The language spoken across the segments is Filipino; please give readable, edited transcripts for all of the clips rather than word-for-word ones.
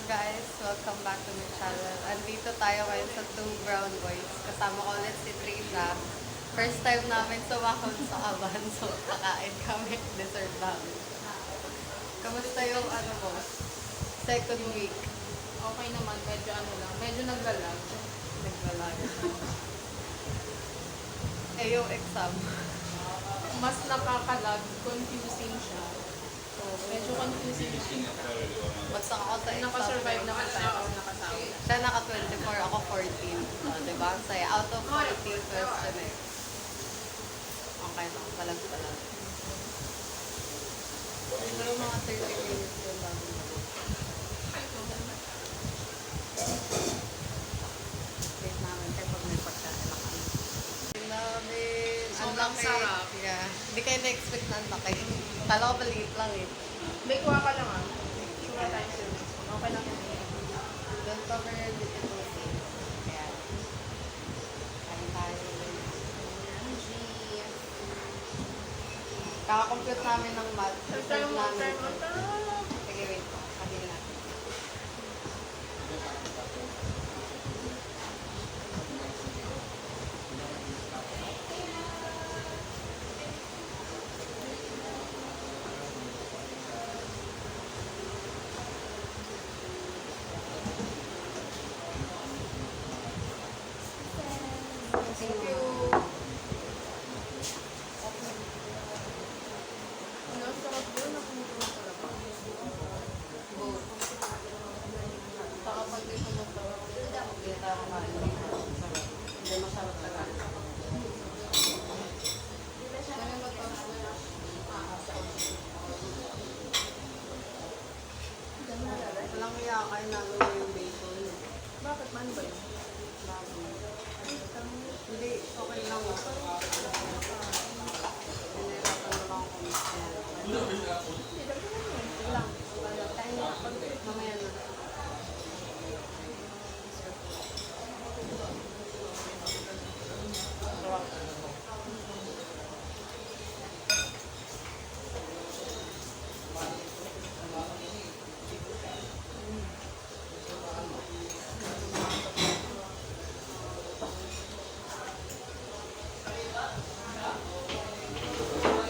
guys, welcome back to my channel. Andito tayo ngayon sa Two Brown Boys. Kasama ko ulit si Trisha. First time namin sumakot sa Aban, so kakain kami, dessert namin. Kamusta yung second week? Okay naman, medyo naglalag. Naglalag. Yung exam. Mas nakakalag, confusing siya. So, medyo confusing siya. Bagsak ako sa exam. Nakasurvive naman tayo kasi nakasama. Siya naka 24, ako 14. Diba? Ang saya. Out of 14 question eh. Okay lang, palag-palag. Siguro mga 30 minutes yun lang. Wait namin kayo pag may pagkain na kami. Namin, ang Sobrang laki. sarap. Yeah. Hindi kayo na-expect na ang laki. Kala ko maliit lang eh. May kuha ka lang ah. Sugar tayo service. Okay lang yun. Don't cover your beautiful face. Ayan. Kain tayo. Kaka-compute namin ng math. Reserve namin. Sige, wait po. Kabili natin. Thank you. Ano, sarap doon. Nakumuha na talaga. Both. Saka pag dito masarap. Hindi tayo kumain dito. Masarap. Hindi masarap talaga. Ano ba to? Walang iyakay namin yung bacon. Bakit? Paano ba yun? Hindi, okay lang. Pinirapan mo lang kung mamaya na.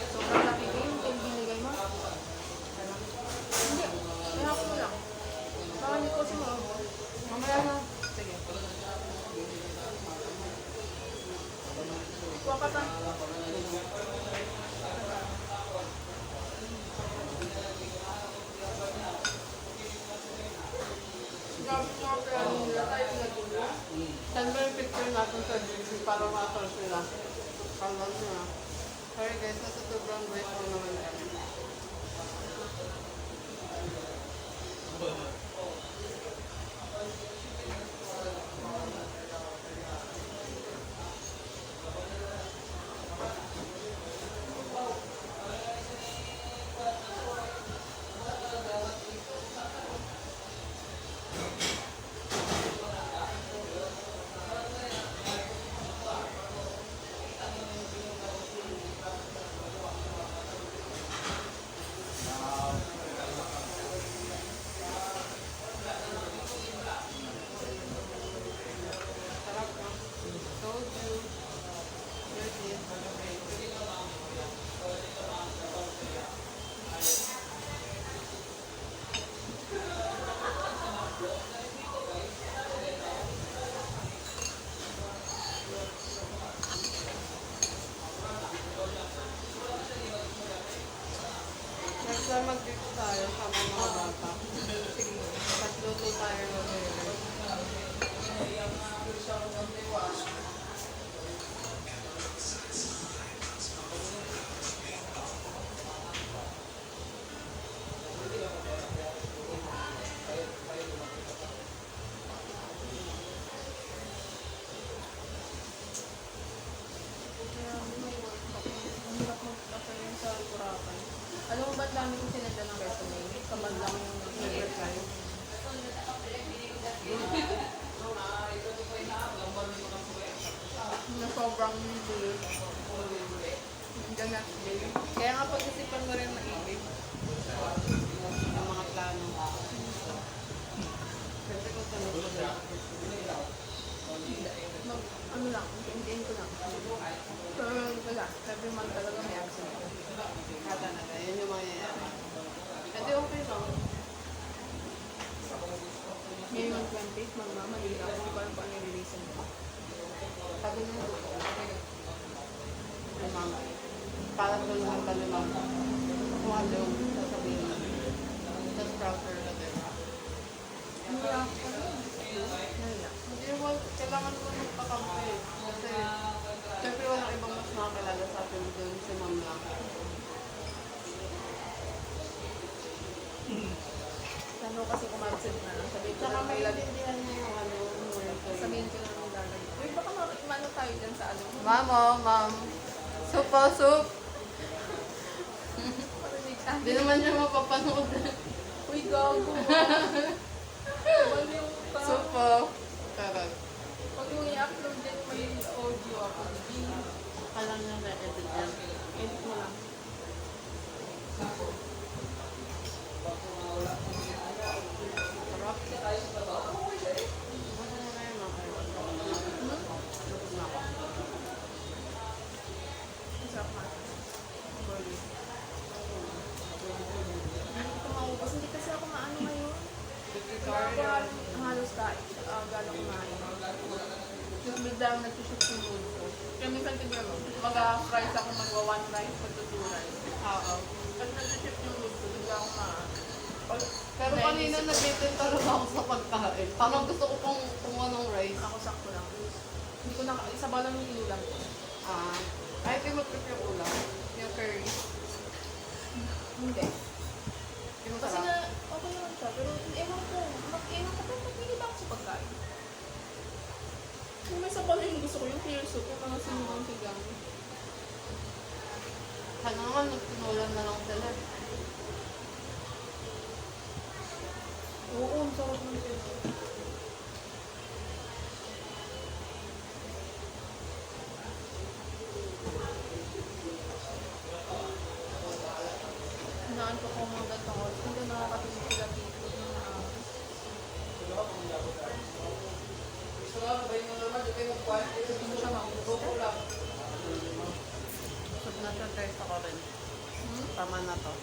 Sobrang laki game kung binigay mo. Hindi. Kaya ako lang. Baka hindi ko sumabot. Mamaya na. Sige. Kuha ka ta. Grabe nga pero nila tayo nagulong. Saan ba yung picture natin sa GC para ma-source nila? Kalang nila. Sorry guys, nasa sobrang boys lang naman kami. date, magmamalila. Hindi ko alam paano yung reason mo. Sabi niya, ay ma'am, para tulungan kami ma'am. Kung ano yung sasabihin mo. Just proud her na din. Hindi ako. Naiyak. Hindi naman, kailangan mo magpakampi. Kasi, syempre walang ibang mas makakilala sa atin doon si ma'am lang. Ano kasi kumabsent na lang. Sabihin ko Tsaka lang may kailan. intindihan niya yung ano, yung word. Sabihin ko lang yung lalagay. Uy, baka mano tayo dyan sa ano. Ma'am, oh, ma'am. Soup, oh, soup. Marinig tayo. Hindi naman niya mapapanood. Uy, gago. Wala yung pa. Soup, oh. Correct. Pag yung i-upload din may audio ako. Kailangan niya na-edit yan. Edit mo lang. Sarap. Ano na ngayon, ma'am? Lubos na ako. Ang sarap na. Burger. Hindi ko maubos. Hindi kasi ako maano ngayon. Ako halos gano'n kumain. Tapos biglang nag-shoot yung mood ko. Kaya minsan tignan mo, mag-fries ako, mag-one rice, mag-two rice. Oo. Pag nag-shoot yung mood ko, bigla ako pag Pero kanina nabitin talaga ako sa pagkain. Parang gusto ko pong kumuha ng rice. ako sakto lang. Hindi ko na, isa ba lang yung inulam ko? Ah, ay, ito yung mag-prep yung ulam. Yung curry. Hindi. Yung Kasi sarap. nga, okay naman siya, pero ewan ko, ewan ko, pero magpili ba ako sa pagkain? Kung may sabaw na yung gusto ko, yung clear soup, yung mga sinunong sigang. Sana nga, nagsinulan na lang sila. Oo, ang sarap ng clear soup. Hinaan ko kung mga ganito ko, hindi nakakatulog sila dito ng hindi siya maubos. Busog na siya guys ako rin. Tama na to.